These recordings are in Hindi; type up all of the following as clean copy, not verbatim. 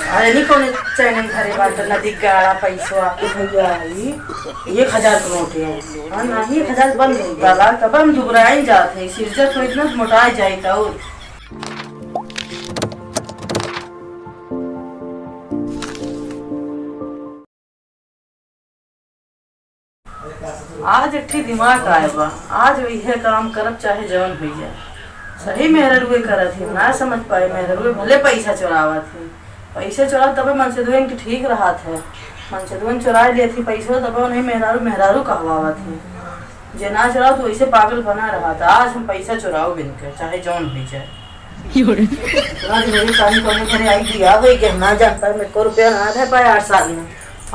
अरे नहीं कौन चैनल घरे बात नदी गाड़ा पैसा भैया 1,000 के नोट है हाँ नहीं 1,000 बंद बाबा तब हम दुबराई जाते सिरजत तो इतना मोटा जाए था और आज एक दिमाग आए बा आज यह काम करब चाहे जवन भैया सही मेहरुए करत ही ना समझ पाए मेहरुए भले पैसा चुरावा थी पैसे चुरा तब मनसेदुएन की ठीक रहा थे मनसेदुएन चुरा लिए थी पैसा तब नहीं मेहरारू मेहरारू कहवावा थी जे ना चुराओ तो वैसे पागल बना रहा था आज हम पैसा चुराओ बिन के चाहे जौन भी जाए काम करने घरे आई दिया भाई कि ना जानता मेरे को रुपया ना था पाए 8 साल में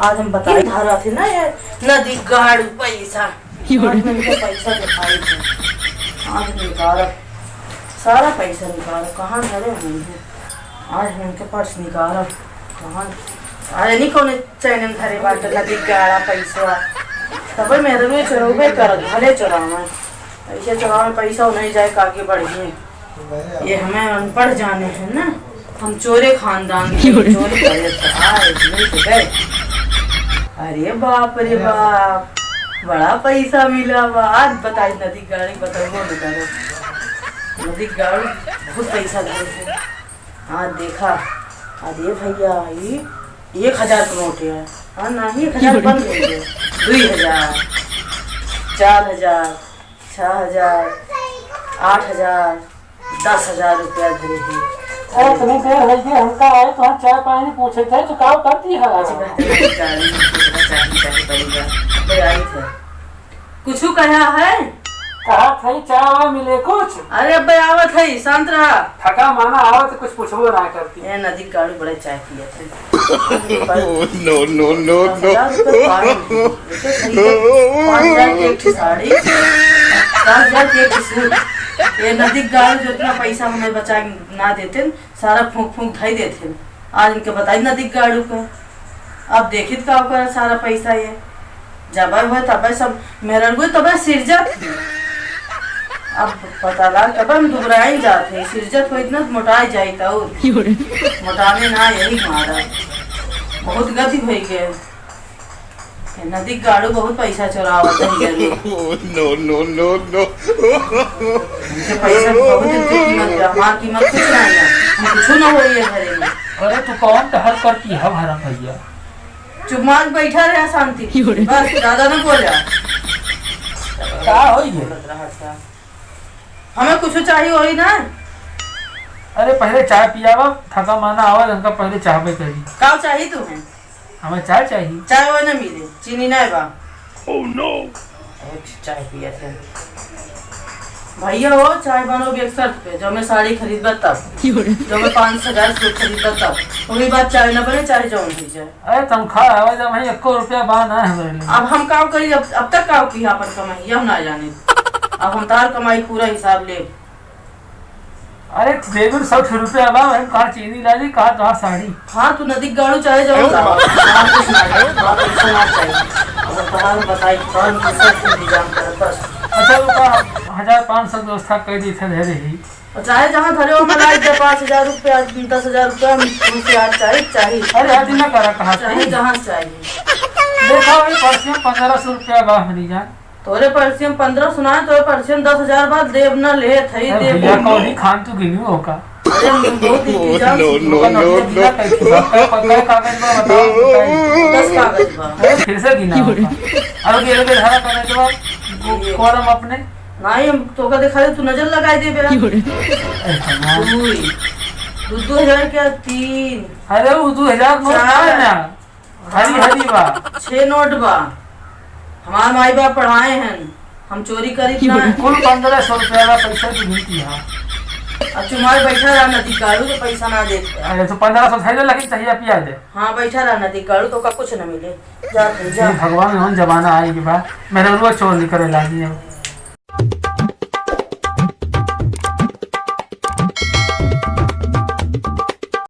आज हम बता रहा थे ना ये नदी गाड़ पैसा पैसा दिखाई थे आज निकाल सारा पैसा निकालो कहाँ घरे नहीं आज हम उनके पर्स निकालो कहाँ अरे नहीं कौन चैनल घरे बात नदी गाड़ा पैसा तब मेरे में चुरावे कर भले चुरावा पैसे चुरावे पैसा नहीं जाए आगे बढ़िए ये हमें अनपढ़ जाने हैं ना हम चोरे खानदान चोरी करे थे गए अरे बाप रे बाप बड़ा पैसा मिला आज बताई नदी गाड़ी बताओ नदी गाड़ी बहुत पैसा दे थे हाँ देखा अरे भैया 1,000 के नोट है हाँ नहीं 1,000 बंद हो गए 2,000 4,000 6,000 8,000 10,000 रुपया धरे थे हमका आए तो हम चाय पानी पूछे थे चुकाव करती है कुछ कहा है कहा थी चाय मिले कुछ अरे अब आवत है शांत रहा थका माना आवत कुछ पूछबो ना करती ये नदी गाड़ी बड़े चाय पिए थे नो नो नो नो 5,000 की एक साड़ी 7,000 की एक सूट ये नदी गाड़ी जो इतना पैसा हमें बचा ना देते सारा फूंक फूंक ढाई देते आज इनके बताई नदी गाड़ू को अब देखित का कर सारा पैसा ये जब हुआ तब सब मेरा तब सिरजत अब पता लगा तब हम दुबराई जाते सिरजत को इतना मोटा जाए था और मोटाने ना यही मारा बहुत गति हो गए नदी गाड़ू बहुत पैसा चुरावा नो नो नो नो पैसा बहुत कीमत हमारी कीमत कुछ नहीं है हम कुछ ना हो घरे में अरे तू कौन टहल करती है भरा भैया चुपमार बैठा रहा शांति बस ज्यादा ना बोला क्या होई है हमें कुछ चाहिए होई ना अरे पहले चाय पियावा थका माना आवाज हमका पहले चाय पे करी का चाहिए तुम्हें हमें चाय चाहिए चाय वो ना मिले चीनी नहीं बा ओह नो चाय पिया थे भैया हो चाय बनोगे एक शर्त पे जो मैं साड़ी खरीद तब जो मैं 5,000 सूट खरीद तब वही बात चाय न बने चाय जौन हो जाए अरे तनख्वाह आवाज हमें 1 रुपया बाना है मेरे अब हम काम करी अब तक काम की अपन कमाई हम ना जाने अब हम तार कमाई पूरा हिसाब ले अरे बेगुन 100 रुपया बा हम कहाँ चीनी ला ली कहाँ तो साड़ी हाँ तू नदी गाड़ू चाहे जाओ कुछ ना चाहिए अब तुम्हारे बताई कौन सब इंतजाम कर बस अच्छा रुपया 1,500 व्यवस्था कर दी थे धरे ही चाहे जहाँ धरे हो मलाई 5,000 रुपया 10,000 रुपया मुझसे आज चाहिए अरे आज ना करा कहाँ चाहे जहाँ चाहिए देखा वही परसों 1,500 रुपया बा हमारी जान तोरे परसियम 15 सुना तो परसियम 10,000 बाद देव न ले थई देव भैया कौन ही खान तू गिनू होगा अरे हम बहुत इंतजाम नो नो नो नो कागज में बताओ 10 कागज बा फिर से गिना होगा और ये धारा करने के बाद कोरम अपने नहीं हम तोका दिखा दे तू नजर लगाई दे बेरा 2,000 क्या 3 अरे वो 2,000 नोट है ना हरी हरी बा 6 नोट बा हमारे माई बाप पढ़ाए हैं हम चोरी करी ना कुल 1,500 रुपया का पैसा तो मिलती है अब तुम्हारे बैठा रहा नदी काड़ू तो पैसा ना दे अरे तो 1,500 थैले लगी चाहिए पिया दे हाँ बैठा रहा नदी काड़ू तो का कुछ न मिले जा भगवान हम जमाना आए के बाद मेरे वो चोर नहीं करे लागी है